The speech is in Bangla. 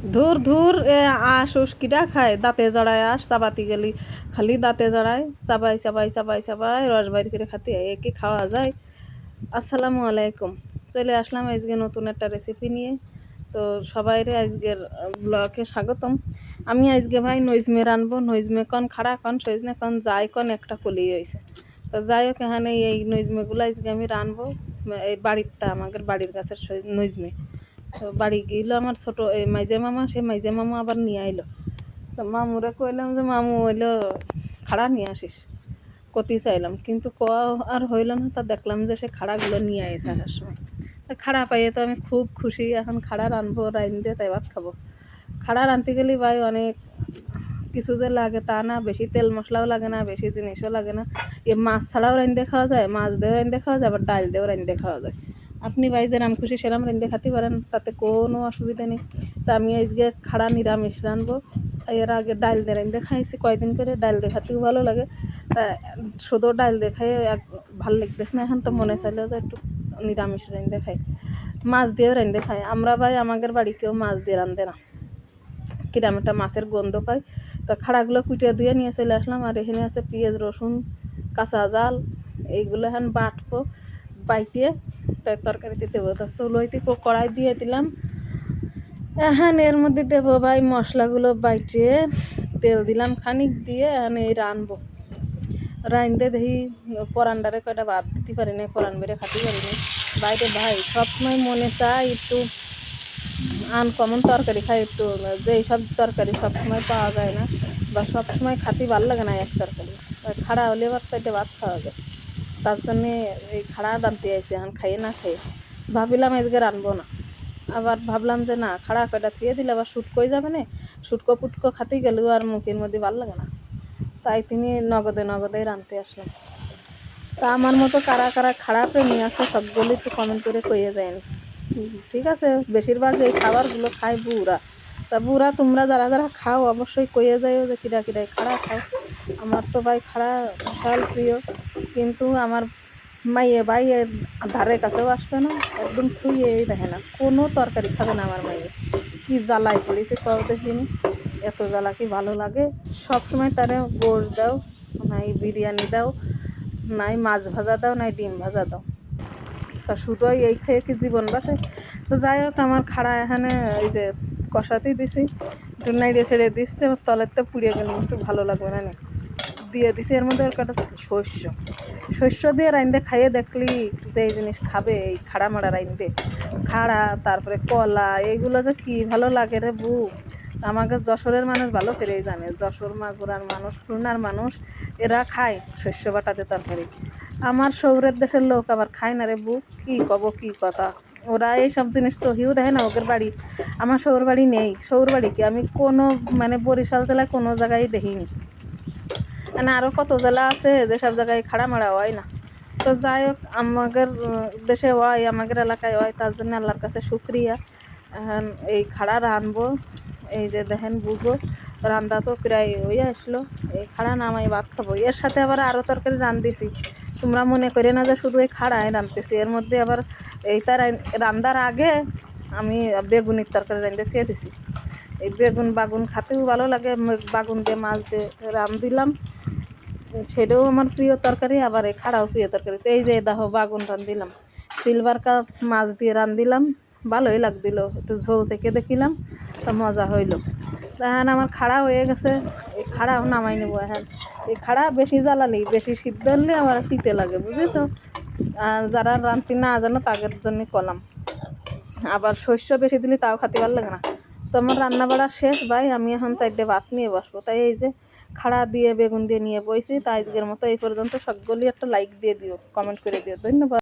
ধুর ধুর আস কিটা খায় দাঁতে জড়ায় চাবাতি গেলি খালি দাঁতে জড়ায় চাবাই চাবাই চাবাই চাবাই রস বাইর করে খাতে এ কি খাওয়া যায়। আসসালামু আলাইকুম, চলে আসলাম আজকে নতুন একটা রেসিপি নিয়ে। তো সবাইরে আজকের ব্লগে স্বাগতম। আমি আজকে ভাই নইজমে রানবো। নইজমে কন খাড়া কন সজনে কন যাই কন একটা কলি হয়েছে। তো যাই হোক এখানে এই নইজমেগুলো আজকে আমি রানবো। এই বাড়িরটা আমাদের বাড়ির গাছের নইজমে। তো বাড়ি গেলো আমার ছোটো এই মাইজে মামা, সে মাইজে মামা আবার নিয়ে আইলো। তো মামুরে কইলাম যে মামু হইলো খাড়া নিয়ে আসিস, কতি চাইলাম কিন্তু ক আর হইল না। তা দেখলাম যে সে খাড়াগুলো নিয়ে আইসে আসার সময়। খাড়া পাইয়ে তো আমি খুব খুশি। এখন খাড়া রানবো, রাইন দিয়ে তাই ভাত খাবো। খাড়া রানতে গেলে ভাই অনেক কিছু যে লাগে তা না, বেশি তেল মশলাও লাগে না, বেশি জিনিসও লাগে না। এ মাছ ছাড়াও রাইন্দে খাওয়া যায়, মাছ দিয়েও রাইন্দে খাওয়া যায়, আবার ডাল দিয়েও রাইন্দে খাওয়া যায়। আপনি ভাই যেরাম খুশি সেরাম রাইন্দে খাতে পারেন, তাতে কোনো অসুবিধা নেই। তা আমি আজকে খাড়া নিরামিষ রানবো। এর আগে ডাল দিয়ে রাইন্দে খাইছি কয়দিন করে, ডাল দিয়ে খাতেও ভালো লাগে। তা শুধু ডাল দিয়ে খাই ভালো লাগতেছে না। এখন তো মনে চাইলেও যে একটু নিরামিষ রাইন্দে খাই, মাছ দিয়েও রাইন্দে খাই। আমরা ভাই আমাদের বাড়ি কেউ মাছ দিয়ে রান্ধে না, কিরাম একটা মাছের গন্ধ পাই। তো খাড়াগুলো কুটিয়ে ধুয়ে নিয়ে চলে আসলাম। আর এখানে আছে পেঁয়াজ রসুন কাঁচা জাল, এইগুলো এখন বাটবো, বাইটিয়ে তাই তরকারিতে দেবো। তো চুলোইতে কড়াই দিয়ে দিলাম। এখন এর মধ্যে দেবো ভাই মশলাগুলো বাইটিয়ে, তেল দিলাম খানিক দিয়ে এখন এই রানবো। রাইন্দে দেখি পরান্ডারে কয়টা ভাত দিতে পারি না, পরান বেড়ে খাতে পারি না। বাইরে ভাই সবসময় মনে চাই একটু আনকমন তরকারি খাই, একটু যে সব তরকারি সবসময় পাওয়া যায় না বা সবসময় খাতে ভালো লাগে না এক তরকারি। খাড়া হলে আবার চাইতে ভাত খাওয়া যায়, তার জন্যে এই খাড়া রাঁধতে আইসি। এখন খাইয়ে না খেয়ে ভাবিলাম আজকে রানবো না, আবার ভাবলাম যে না খাড়া কয়টা থুয়ে দিলে আবার শুটকোই যাবে না, শুটকো পুটকো খাতেই গেলেও আর মুখের মধ্যে ভালো লাগে না। তাই তিনি নগদে রাঁধতে আসলাম। তা আমার মতো কারা কারা খাড়া প্রেমী আছে সবগুলো একটু কমেন্ট করে কইয়ে যায়। ঠিক আছে, বেশিরভাগ এই খাবারগুলো খায় বুড়া। তা বুড়া তোমরা যারা যারা খাও অবশ্যই কইয়ে যাইও যে কিরা কিরাই খাড়া খাও। আমার তো ভাই খাড়া বিশাল প্রিয়, কিন্তু আমার মাইয়ে ভাই এর ধারে কাছেও আসবে না, একদম ছুঁয়েই দেখে না, কোনো তরকারি খাবে না আমার মাইয়ে। কি জ্বালায় পড়েছে কও দেখিনি, এত জ্বালা কি ভালো লাগে? সবসময় তারে গোশ দাও, নাই বিরিয়ানি দাও, নাই মাছ ভাজা দাও, নাই ডিম ভাজা দাও, তা শুধু এই খেয়ে কি জীবন বাঁচে? তো যাই হোক আমার খাড়া এখানে এই যে কষাতেই দিছি, একটু নাইড়ে ছেড়ে দিচ্ছে, তলের তো পুড়িয়ে গেলে একটু ভালো লাগবে না, দিয়ে দিছি। এর মধ্যে একটা শস্য দিয়ে রাইন্দে খাইয়ে দেখলি যে এই জিনিস খাবে, এই খাড়া মাড়া রাইন্দে খাড়া, তারপরে কলা, এইগুলো যে কি ভালো লাগে রে বুক। আমাকে যশোরের মানুষ ভালো করেই জানে, যশোর মাগুরার মানুষ, খুলনার মানুষ, এরা খায় শস্য বাটাতে তরকারি। আমার শহরের দেশের লোক আবার খায় না রে বুক, কি কব কি কথা। ওরা এইসব জিনিস চহিও দেখে না ওদের বাড়ি। আমার শহর বাড়ি নেই, শহর বাড়ি কি আমি কোনো মানে বরিশাল জেলায় কোনো জায়গায় দেখিনি, মানে আরও কত জেলা আছে যেসব জায়গায় খাড়া মারা হয় না। তো যাই হোক আমাদের দেশে হয়, আমাদের এলাকায় হয়, তার জন্য আল্লাহর কাছে শুক্রিয়া। এখন এই খাড়া রানবো। এই যে দেখেন বুঝবো রান্দা তো প্রায় হয়ে আসলো, এই খাড়া নামাই ভাত খাবো। এর সাথে আবার আরও তরকারি রান্ধিছি, তোমরা মনে করে না যে শুধু এই খাড়াই রাঁধতেছি। এর মধ্যে আবার এইটা রান্দার আগে আমি বেগুনের তরকারি রাঁধতে চেয়ে দিছি। এই বেগুন বাগুন খাতেও ভালো লাগে, বাগুন দিয়ে মাছ দিয়ে দিলাম, সেটাও আমার প্রিয় তরকারি, আবার এই খাড়াও প্রিয় তরকারি। তো এই যে দেখো বাগুন রাঁধিলাম, সিলভার কাপ মাছ দিয়ে রাঁধিলাম, ভালোই লাগছিল, একটু ঝোল থেকে দেখিলাম, তো মজা হইল। এখন আমার খাড়া হয়ে গেছে, এই খাড়াও নামাই নেবো। এখন এই খাড়া বেশি জ্বালালি বেশি সিদ্ধ হলে আমার তিতে লাগে, বুঝেছ? আর যারা রাঁধতে না জানো তাদের জন্য কলাম, আবার শস্য বেশি দিলে তাও খাতে ভালো লাগে না। তো আমার রান্না বাড়া শেষ ভাই, আমি এখন চারটে ভাত নিয়ে বসবো। তাই এই যে খাড়া দিয়ে বেগুন দিয়ে নিয়ে বইছি। তাই আজকের মতো এই পর্যন্ত। সকলেই একটা লাইক দিয়ে দিও, কমেন্ট করে দিও, ধন্যবাদ।